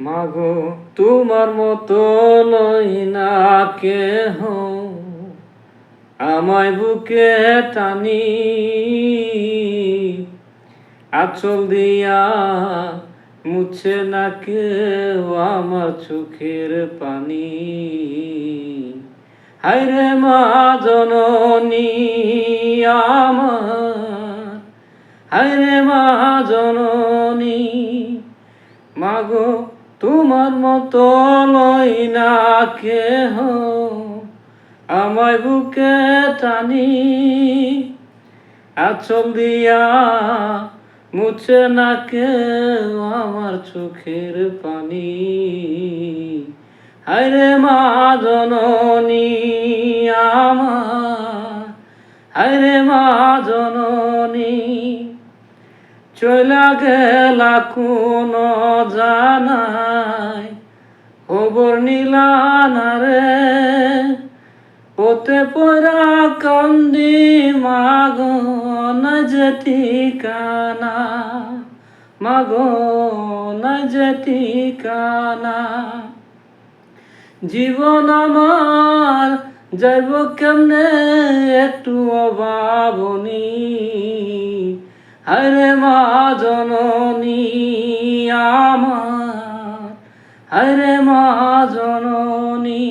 মাগো তোমার মতো লই না কেহ, আমায় বুকে টানি আঁচল দিয়া মুছে না কেউ আমার চোখের পানি। হায়রে মা জননী আমার, হায়রে মা জননী, মাগো তোমার মতো লই না কেহ, আমায় বুকে টানি আঁচল দিয়া মুছে না কেউ আমার চোখের পানি। হায়রে মা জননী আমার, হায়রে মা জননী, চইলা গেলা কোন জানাই খবর নিলা না রে, পথে পড়া কান্দি মাগো না যে ঠিকানা, মাগো না যে ঠিকানা। জীবন আমার যাইব কেমনে একটু অভাবনী, হায়রে মা জননী আমার, হায়রে মা জননী,